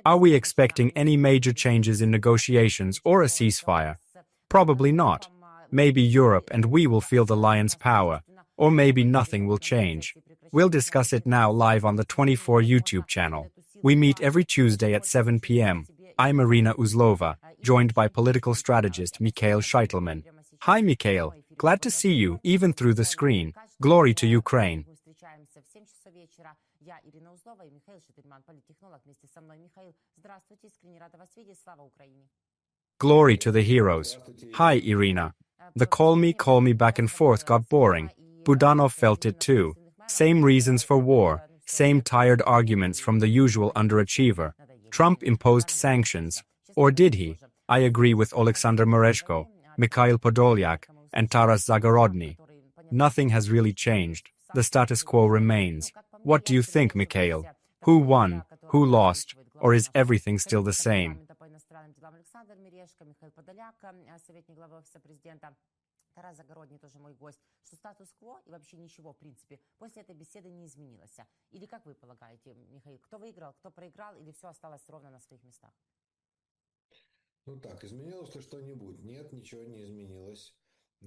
Are we expecting any major changes in negotiations or a ceasefire? Probably not. Maybe Europe and we will feel the lion's power, or maybe nothing will change. We'll discuss it now live on the 24 YouTube channel. We meet every Tuesday at 7 p.m. I'm Iryna Uzlova, joined by political strategist Mikhail Sheitelman. Hi Mikhail, glad to see you, even through the screen. Glory to Ukraine. Я Iryna Uzlova и Mikhail Sheitelman, политтехнолог, вместе со мной. Михаил, здравствуйте, искренне рада вас видеть. Слава Украине. Glory to the heroes. Hi, Iryna. The call me back and forth got boring. Budanov felt it too. Same reasons for war, same tired arguments from the usual underachiever. Trump imposed sanctions. Or did he? I agree with Alexander Merezhko, Mikhail Podolyak, and Taras Zagorodny. Nothing has really changed. The status quo remains. What do you think, Mikhail? Who won? Who lost? Or is everything still the same? Тарас Загородний тоже мой гость, что статус-кво и вообще ничего, в принципе, после этой беседы не изменилось. Или как вы полагаете, Михаил, кто выиграл, кто проиграл, или все осталось ровно на своих местах? Ну так, изменилось ли что-нибудь? Нет, ничего не изменилось.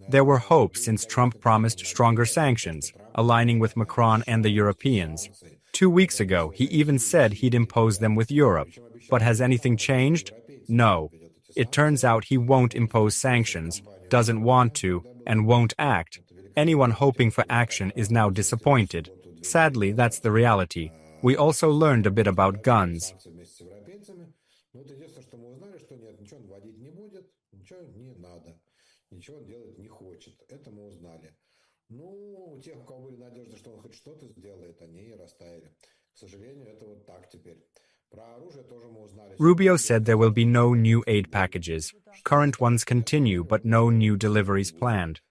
There were hopes since Trump promised stronger sanctions, aligning with Macron and the Europeans. 2 weeks ago, he even said he'd impose them with Europe. But has anything changed? No. It turns out he won't impose sanctions, doesn't want to, and won't act. Anyone hoping for action is now disappointed. Sadly, that's the reality. We also learned a bit about guns. Ничего он делать не хочет. Это мы узнали. Ну, у тех, у кого были надежды, что он хоть что-то сделает, они и растаяли. К сожалению, это вот так теперь. Про оружие тоже мы узнали. Rubio said there will be no new aid packages. Current ones continue, but no new deliveries planned.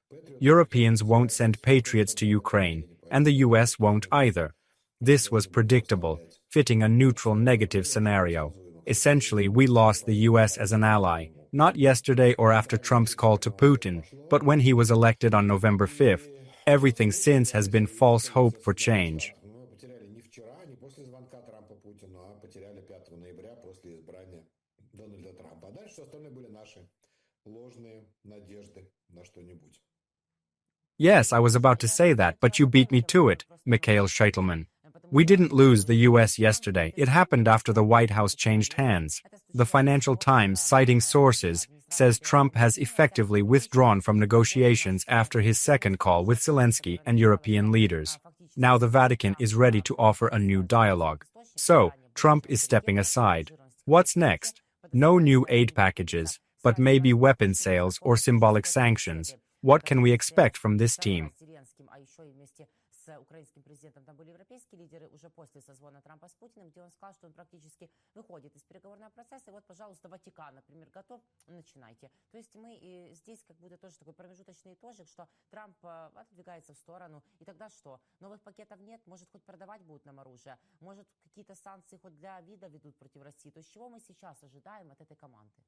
Europeans won't send patriots to Ukraine, and the US won't either. This was predictable, fitting a neutral negative scenario. Essentially, we lost the US as an ally. Not yesterday or after Trump's call to Putin, but when he was elected on November 5th. Everything since has been false hope for change. Yes, I was about to say that, but you beat me to it, Mikhail Sheitelman. We didn't lose the US yesterday. It happened after the White House changed hands. The Financial Times, citing sources, says Trump has effectively withdrawn from negotiations after his second call with Zelensky and European leaders. Now the Vatican is ready to offer a new dialogue. So, Trump is stepping aside. What's next? No new aid packages, but maybe weapon sales or symbolic sanctions. What can we expect from this team? С украинским президентом там были европейские лидеры уже после созвона Трампа с Путиным, где он сказал, что он практически выходит из переговорного процесса. И вот, пожалуйста, Ватикан, например, готов, начинайте. То есть мы здесь как будто тоже такой промежуточный итожик, что Трамп отодвигается в сторону. И тогда что? Новых пакетов нет? Может, хоть продавать будут нам оружие? Может, какие-то санкции хоть для вида ведут против России? То есть чего мы сейчас ожидаем от этой команды?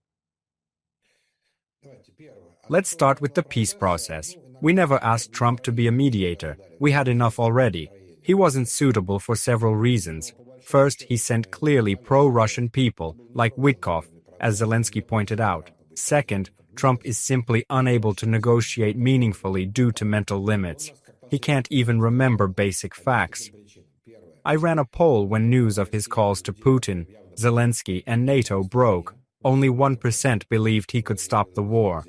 Let's start with the peace process. We never asked Trump to be a mediator. We had enough already. He wasn't suitable for several reasons. First, he sent clearly pro-Russian people, like Witkoff, as Zelensky pointed out. Second, Trump is simply unable to negotiate meaningfully due to mental limits. He can't even remember basic facts. I ran a poll when news of his calls to Putin, Zelensky, and NATO broke. Only 1% believed he could stop the war.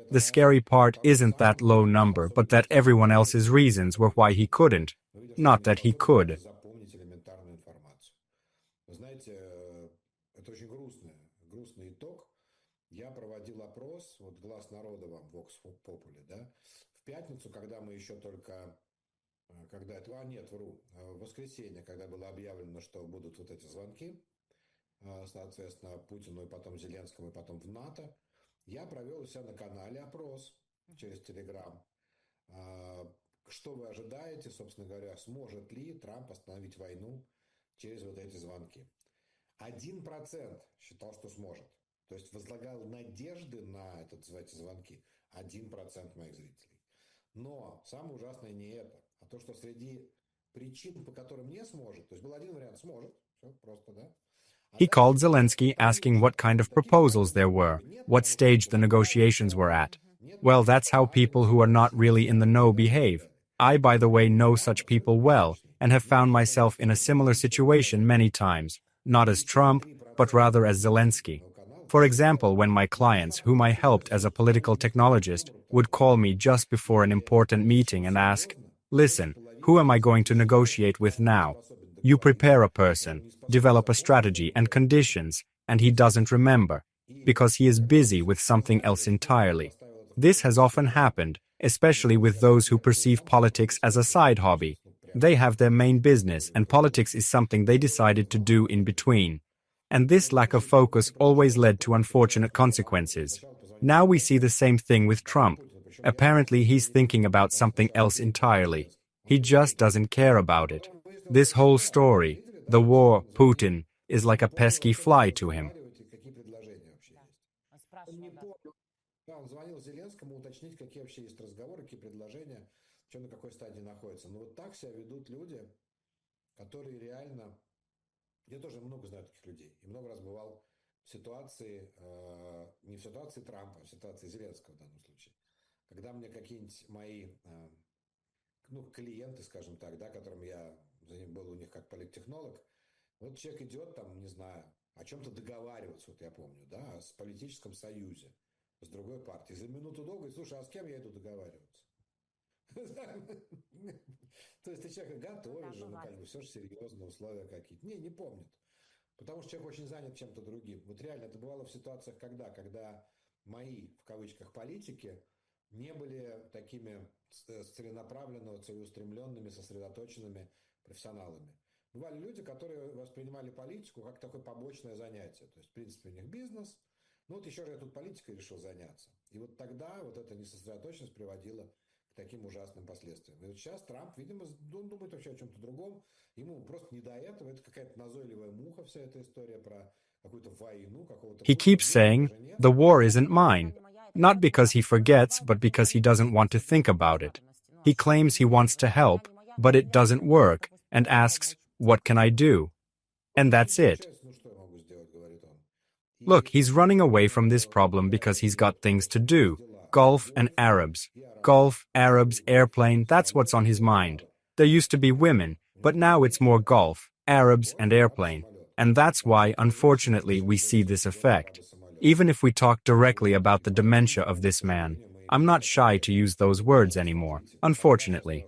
The scary part isn't that low number, but that everyone else's reasons were why he couldn't, not that he could. Я проводил опрос, вот глаз народа вам, Vox Populi, да, в пятницу, когда мы еще только, когда это, в воскресенье, когда было объявлено, что будут вот эти звонки, соответственно, Путину и потом Зеленскому, и потом в НАТО, я провел у себя на канале опрос через Телеграм. Что вы ожидаете, собственно говоря, сможет ли Трамп остановить войну через вот эти звонки? 1% считал, что сможет. То есть возлагал надежды на эти звонки 1% моих зрителей. Но самое ужасное не это, а то, что среди причин, по которым не сможет, то есть был один вариант – сможет, все просто, да? He called Zelensky asking what kind of proposals there were, what stage the negotiations were at. Well, that's how people who are not really in the know behave. I, by the way, know such people well, and have found myself in a similar situation many times, not as Trump, but rather as Zelensky. For example, when my clients, whom I helped as a political technologist, would call me just before an important meeting and ask, "Listen, who am I going to negotiate with now?" You prepare a person, develop a strategy and conditions, and he doesn't remember, because he is busy with something else entirely. This has often happened, especially with those who perceive politics as a side hobby. They have their main business, and politics is something they decided to do in between. And this lack of focus always led to unfortunate consequences. Now we see the same thing with Trump. Apparently he's thinking about something else entirely. He just doesn't care about it. This whole story, the war, Putin, is like a pesky fly to him. Да, он звонил Зеленскому уточнить, какие вообще есть разговоры, какие предложения, что на какой стадии находится. Но вот так себя ведут люди, которые реально... Я тоже много знаю таких людей. И много раз бывал в ситуации, не в ситуации Трампа, а в ситуации Зеленского в данном случае. Когда мне какие-нибудь мои клиенты, скажем так, да, которым я был у них как политтехнолог, вот человек идет там, не знаю, о чем-то договариваться, вот я помню, да, о политическом союзе с другой партией. За минуту долго говорит: слушай, а с кем я иду договариваться? То есть ты человека готовишь же, все же серьезно, условия какие-то. Не помнит. Потому что человек очень занят чем-то другим. Вот реально это бывало в ситуациях, когда мои, в кавычках, политики не были такими целенаправленно, целеустремленными, сосредоточенными профессионалами. Бывали люди, которые воспринимали политику как такое побочное занятие. То есть, в принципе, у них бизнес. Ну вот еще же я тут политикой решил заняться. И вот тогда вот эта несосредоточенность приводила к таким ужасным последствиям. И вот сейчас Трамп, видимо, он думает вообще о чем-то другом. Ему просто не до этого. Это какая-то назойливая муха, вся эта история про какую-то войну, какого-то... He keeps saying, "The war isn't mine." Not because he forgets, but because he doesn't want to think about it. He claims he wants to help, but it doesn't work, and asks, "What can I do?" And that's it. Look, he's running away from this problem because he's got things to do. Golf and Arabs. Golf, Arabs, airplane, that's what's on his mind. There used to be women, but now it's more golf, Arabs, and airplane. And that's why, unfortunately, we see this effect. Even if we talk directly about the dementia of this man, I'm not shy to use those words anymore, unfortunately.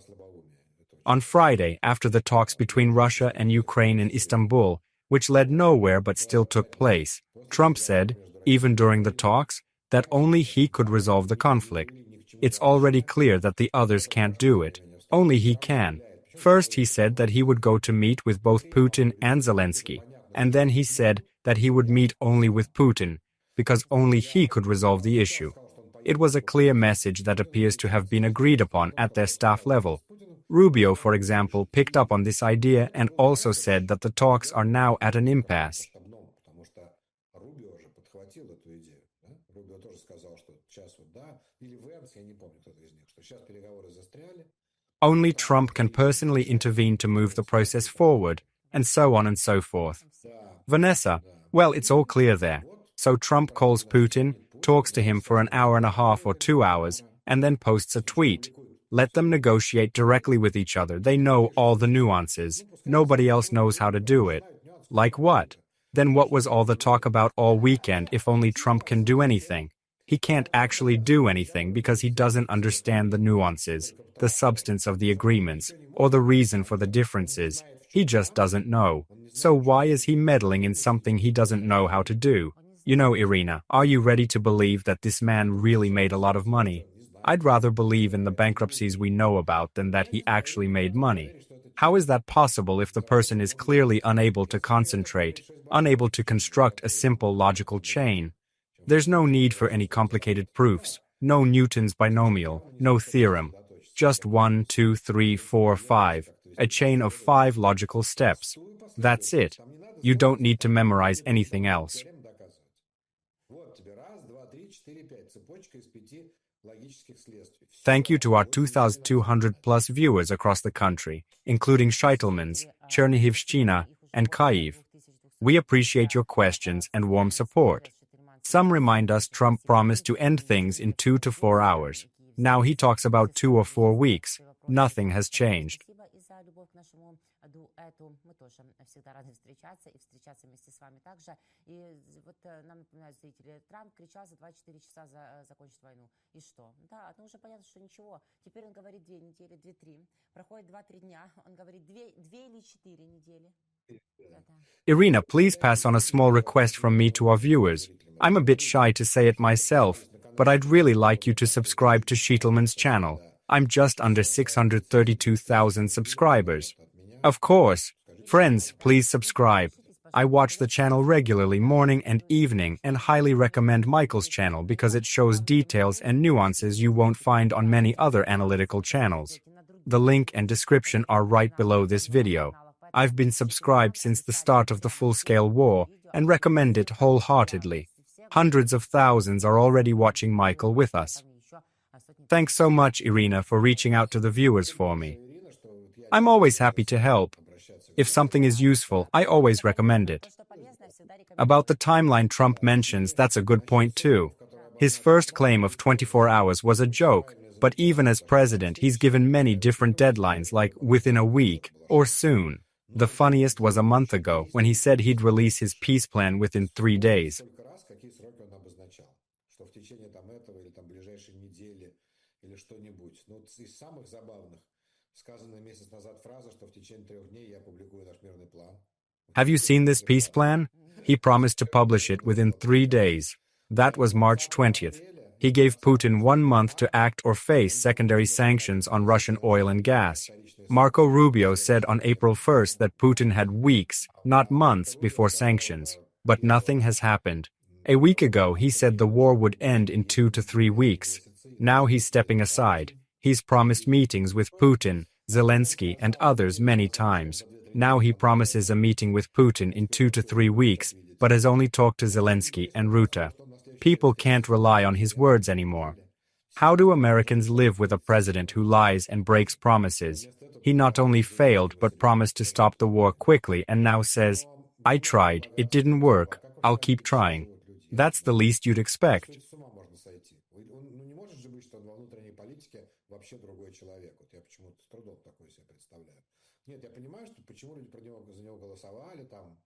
On Friday, after the talks between Russia and Ukraine in Istanbul, which led nowhere but still took place, Trump said, even during the talks, that only he could resolve the conflict. It's already clear that the others can't do it. Only he can. First, he said that he would go to meet with both Putin and Zelensky, and then he said that he would meet only with Putin, because only he could resolve the issue. It was a clear message that appears to have been agreed upon at their staff level. Rubio, for example, picked up on this idea and also said that the talks are now at an impasse. Only Trump can personally intervene to move the process forward, and so on and so forth. Vanessa, well, it's all clear there. So Trump calls Putin, talks to him for an hour and a half or 2 hours, and then posts a tweet. Let them negotiate directly with each other. They know all the nuances. Nobody else knows how to do it. Like what? Then what was all the talk about all weekend if only Trump can do anything? He can't actually do anything because he doesn't understand the nuances, the substance of the agreements, or the reason for the differences. He just doesn't know. So why is he meddling in something he doesn't know how to do? You know, Iryna, are you ready to believe that this man really made a lot of money? I'd rather believe in the bankruptcies we know about than that he actually made money. How is that possible if the person is clearly unable to concentrate, unable to construct a simple logical chain? There's no need for any complicated proofs, no Newton's binomial, no theorem. Just 1, 2, 3, 4, 5, a chain of 5 logical steps. That's it. You don't need to memorize anything else. Thank you to our 2,200 plus viewers across the country, including Sheitelman's, Chernihivshchina, and Kyiv. We appreciate your questions and warm support. Some remind us Trump promised to end things in 2 to 4 hours. Now he talks about 2 or 4 weeks. Nothing has changed. Мы тоже всегда рады встречаться и встречаться вместе с вами также. И вот нам напоминают зрители, Трамп кричал за 24 часа закончить войну. И что? Да, ну уже понятно, что ничего. Теперь он говорит 2 недели, 2-3. Проходит 2-3 дня, он говорит 2 или 4 недели. Iryna, please pass on a small request from me to our viewers. I'm a bit shy to say it myself, but I'd really like you to subscribe to Sheitelman's channel. I'm just under 632,000 subscribers. Of course. Friends, please subscribe. I watch the channel regularly morning and evening and highly recommend Michael's channel because it shows details and nuances you won't find on many other analytical channels. The link and description are right below this video. I've been subscribed since the start of the full-scale war and recommend it wholeheartedly. Hundreds of thousands are already watching Michael with us. Thanks so much, Iryna, for reaching out to the viewers for me. I'm always happy to help. If something is useful, I always recommend it. About the timeline Trump mentions, that's a good point too. His first claim of 24 hours was a joke, but even as president, he's given many different deadlines like within a week or soon. The funniest was a month ago when he said he'd release his peace plan within 3 days. Have you seen this peace plan? He promised to publish it within 3 days. That was March 20th. He gave Putin 1 month to act or face secondary sanctions on Russian oil and gas. Marco Rubio said on April 1st that Putin had weeks, not months, before sanctions. But nothing has happened. A week ago, he said the war would end in 2 to 3 weeks. Now he's stepping aside. He's promised meetings with Putin, Zelensky, and others many times. Now he promises a meeting with Putin in 2 to 3 weeks, but has only talked to Zelensky and Rutte. People can't rely on his words anymore. How do Americans live with a president who lies and breaks promises? He not only failed, but promised to stop the war quickly and now says, I tried, it didn't work, I'll keep trying. That's the least you'd expect. Нет, я понимаю, что почему люди за него голосовали, там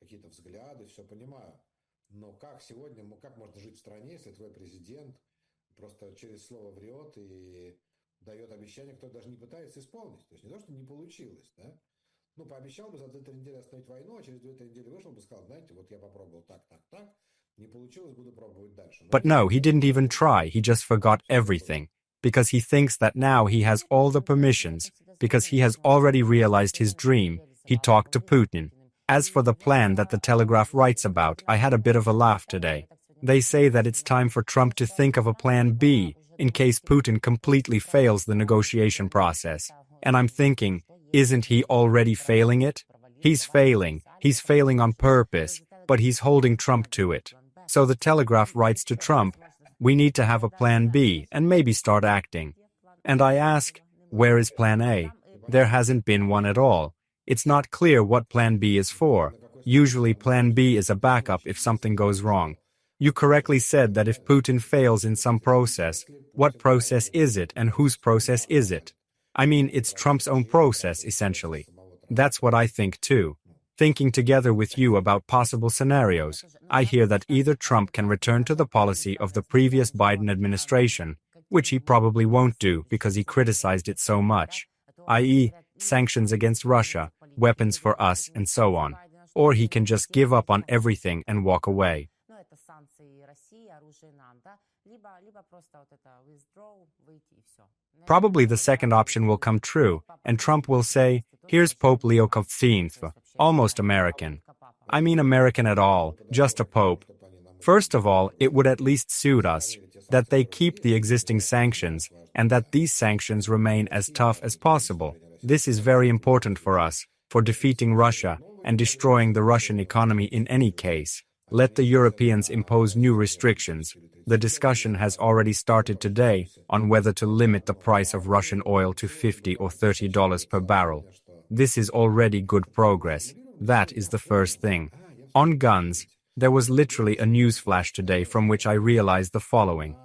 какие-то взгляды, все понимаю. Но как сегодня, как можно жить в стране, если твой президент просто через слово врет и дает обещания, кто даже не пытается исполнить? То есть не то, что не получилось, да? Ну, пообещал бы за 2-3 недели остановить войну, а через 2-3 недели вышел бы и сказал, знаете, вот я попробовал так, не получилось, буду пробовать дальше. But no, he didn't even try, he just forgot everything. Because he thinks that now he has all the permissions, because he has already realized his dream, he talked to Putin. As for the plan that the Telegraph writes about, I had a bit of a laugh today. They say that it's time for Trump to think of a plan B, in case Putin completely fails the negotiation process. And I'm thinking, isn't he already failing it? He's failing on purpose, but he's holding Trump to it. So the Telegraph writes to Trump, we need to have a plan B and maybe start acting. And I ask, where is plan A? There hasn't been one at all. It's not clear what plan B is for. Usually plan B is a backup if something goes wrong. You correctly said that if Putin fails in some process, what process is it and whose process is it? I mean, it's Trump's own process, essentially. That's what I think too. Thinking together with you about possible scenarios, I hear that either Trump can return to the policy of the previous Biden administration, which he probably won't do because he criticized it so much, i.e., sanctions against Russia, weapons for us, and so on. Or he can just give up on everything and walk away. Probably the second option will come true, and Trump will say, here's Pope Leo XV, almost American. I mean American at all, just a pope. First of all, it would at least suit us that they keep the existing sanctions and that these sanctions remain as tough as possible. This is very important for us, for defeating Russia and destroying the Russian economy in any case. Let the Europeans impose new restrictions. The discussion has already started today on whether to limit the price of Russian oil to $50 or $30 per barrel. This is already good progress. That is the first thing. On guns, there was literally a news flash today from which I realized the following.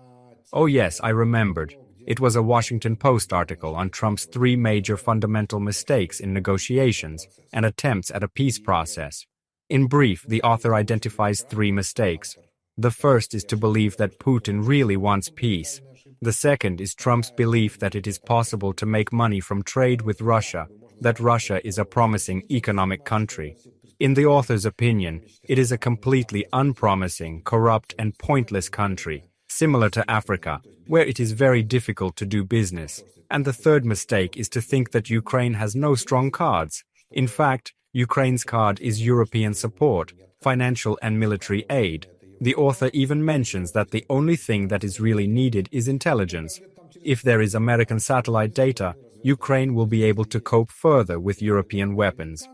Oh yes, I remembered. It was a Washington Post article on Trump's 3 major fundamental mistakes in negotiations and attempts at a peace process. In brief, the author identifies 3 mistakes. The first is to believe that Putin really wants peace. The second is Trump's belief that it is possible to make money from trade with Russia, that Russia is a promising economic country. In the author's opinion, it is a completely unpromising, corrupt, and pointless country, similar to Africa, where it is very difficult to do business. And the third mistake is to think that Ukraine has no strong cards. In fact, Ukraine's card is European support, financial and military aid. The author even mentions that the only thing that is really needed is intelligence. If there is American satellite data, Ukraine will be able to cope further with European weapons.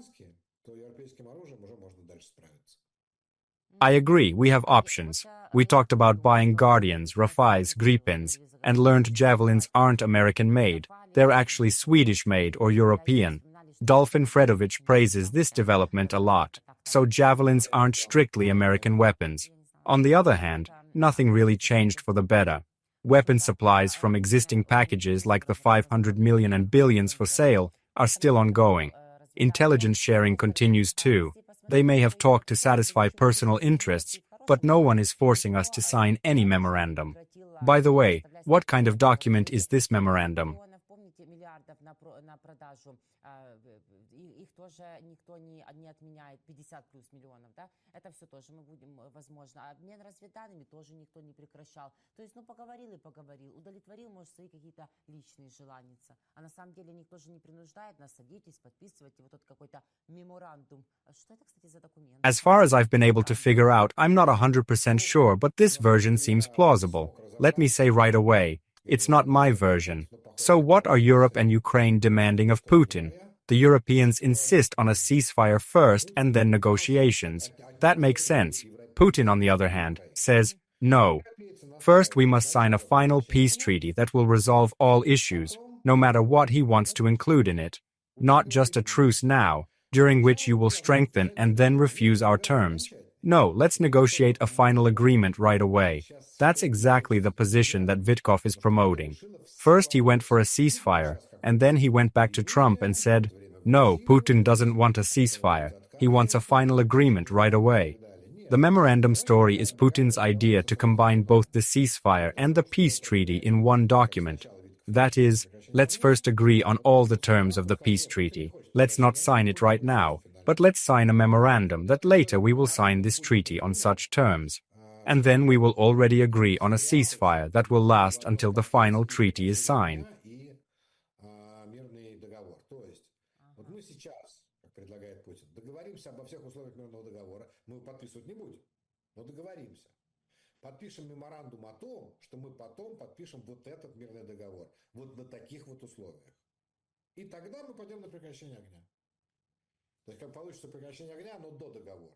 I agree, we have options. We talked about buying Guardians, Rafales, Gripens, and learned javelins aren't American-made. They're actually Swedish-made or European. Dolphin Fredovich praises this development a lot, so javelins aren't strictly American weapons. On the other hand, nothing really changed for the better. Weapon supplies from existing packages like the 500 million and billions for sale are still ongoing. Intelligence sharing continues too. They may have talked to satisfy personal interests, but no one is forcing us to sign any memorandum. By the way, what kind of document is this memorandum? Их тоже никто не отменяет, 50 плюс миллионов, да, это все тоже мы будем, возможно, обмен разведданными тоже никто не прекращал. То есть, поговорил и поговорил, удовлетворил, может, свои какие-то личные желания. А на самом деле никто же не принуждает нас, садитесь, подписывайте вот тот какой-то меморандум. Что это, кстати, за документ? As far as I've been able to figure out, I'm not 100% sure, but this version seems plausible. Let me say right away, it's not my version. So what are Europe and Ukraine demanding of Putin? The Europeans insist on a ceasefire first and then negotiations. That makes sense. Putin, on the other hand, says, no. First, we must sign a final peace treaty that will resolve all issues, no matter what he wants to include in it. Not just a truce now, during which you will strengthen and then refuse our terms. No, let's negotiate a final agreement right away. That's exactly the position that Witkoff is promoting. First, he went for a ceasefire, and then he went back to Trump and said, no, Putin doesn't want a ceasefire. He wants a final agreement right away. The memorandum story is Putin's idea to combine both the ceasefire and the peace treaty in one document. That is, let's first agree on all the terms of the peace treaty. Let's not sign it right now, but let's sign a memorandum that later we will sign this treaty on such terms. And then we will already agree on a ceasefire that will last until the final treaty is signed. Предлагает Путин. Договоримся обо всех условиях мирного договора. Мы его подписывать не будем, но договоримся. Подпишем меморандум о том, что мы потом подпишем вот этот мирный договор. Вот на таких вот условиях. И тогда мы пойдем на прекращение огня. То есть, как получится прекращение огня, но до договора.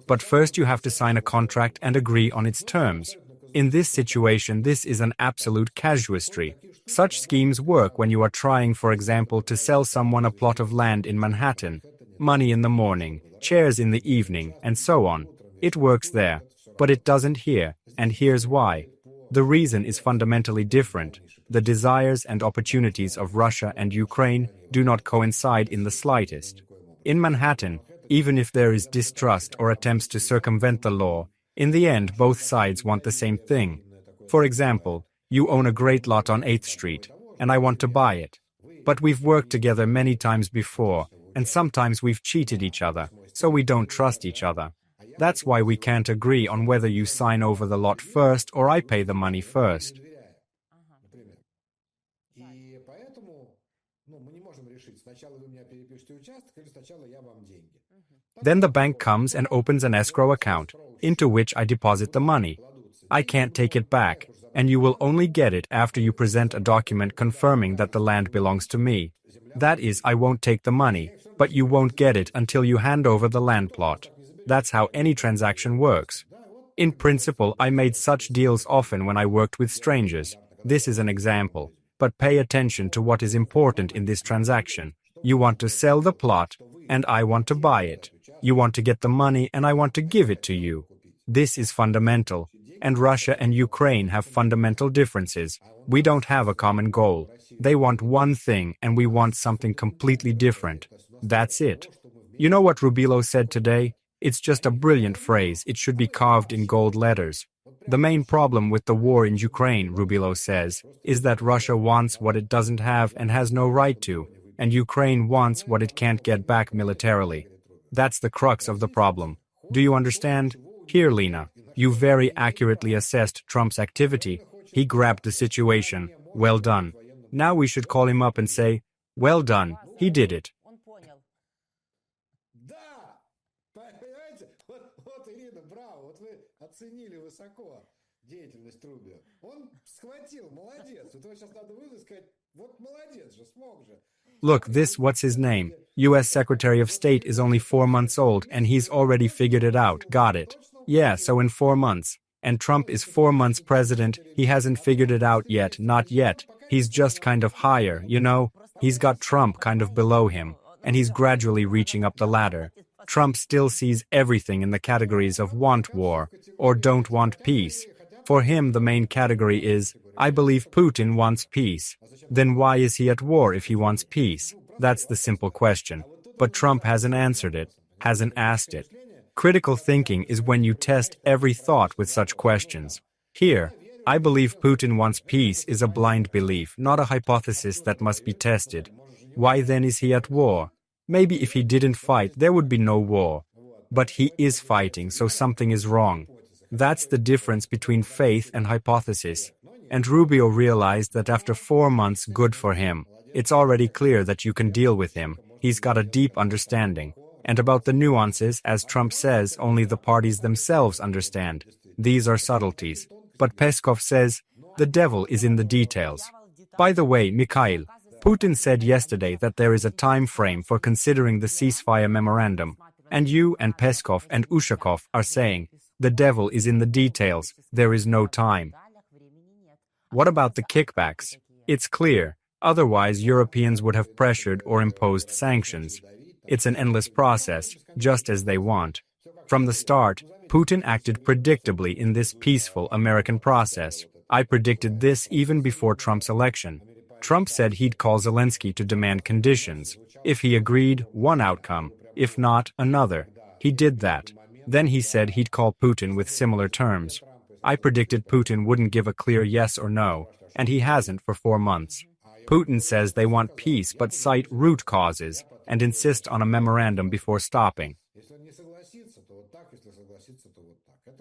But first you have to sign a contract and agree on its terms. In this situation, this is an absolute casuistry. Such schemes work when you are trying, for example, to sell someone a plot of land in Manhattan. Money in the morning, chairs in the evening, and so on. It works there. But it doesn't here, and here's why. The reason is fundamentally different. The desires and opportunities of Russia and Ukraine do not coincide in the slightest. In Manhattan, even if there is distrust or attempts to circumvent the law, in the end both sides want the same thing. For example, you own a great lot on 8th Street, and I want to buy it. But we've worked together many times before, and sometimes we've cheated each other, so we don't trust each other. That's why we can't agree on whether you sign over the lot first or I pay the money first. Then the bank comes and opens an escrow account, into which I deposit the money. I can't take it back, and you will only get it after you present a document confirming that the land belongs to me. That is, I won't take the money, but you won't get it until you hand over the land plot. That's how any transaction works. In principle, I made such deals often when I worked with strangers. This is an example. But pay attention to what is important in this transaction. You want to sell the plot, and I want to buy it. You want to get the money and I want to give it to you. This is fundamental. And Russia and Ukraine have fundamental differences. We don't have a common goal. They want one thing and we want something completely different. That's it. You know what Rubilo said today? It's just a brilliant phrase. It should be carved in gold letters. The main problem with the war in Ukraine, Rubilo says, is that Russia wants what it doesn't have and has no right to, and Ukraine wants what it can't get back militarily. That's the crux of the problem. Do you understand? Here, Lena, you very accurately assessed Trump's activity. He grabbed the situation. Well done. Now we should call him up and say, well done, he did it. Он понял. Да, понимаете, вот Ирина, браво, вот вы оценили высоко деятельность Рубио. Он схватил, молодец. Вот его сейчас надо вызвать и сказать, вот молодец же, смог же. Look, this what's his name? U.S. Secretary of State is only 4 months old and he's already figured it out. Got it. Yeah, so in 4 months. And Trump is 4 months president. He hasn't figured it out yet, not yet. He's just kind of higher, you know? He's got Trump kind of below him, and he's gradually reaching up the ladder. Trump still sees everything in the categories of want war or don't want peace. For him, the main category is, I believe Putin wants peace. Then why is he at war if he wants peace? That's the simple question. But Trump hasn't answered it, hasn't asked it. Critical thinking is when you test every thought with such questions. Here, I believe Putin wants peace is a blind belief, not a hypothesis that must be tested. Why then is he at war? Maybe if he didn't fight, there would be no war. But he is fighting, so something is wrong. That's the difference between faith and hypothesis. And Rubio realized that after 4 months, good for him. It's already clear that you can deal with him. He's got a deep understanding. And about the nuances, as Trump says, only the parties themselves understand. These are subtleties. But Peskov says, the devil is in the details. By the way, Mikhail, Putin said yesterday that there is a time frame for considering the ceasefire memorandum. And you and Peskov and Ushakov are saying, the devil is in the details, there is no time. What about the kickbacks? It's clear. Otherwise, Europeans would have pressured or imposed sanctions. It's an endless process, just as they want. From the start, Putin acted predictably in this peaceful American process. I predicted this even before Trump's election. Trump said he'd call Zelensky to demand conditions. If he agreed, one outcome. If not, another. He did that. Then he said he'd call Putin with similar terms. I predicted Putin wouldn't give a clear yes or no, and he hasn't for 4 months. Putin says they want peace but cite root causes and insist on a memorandum before stopping.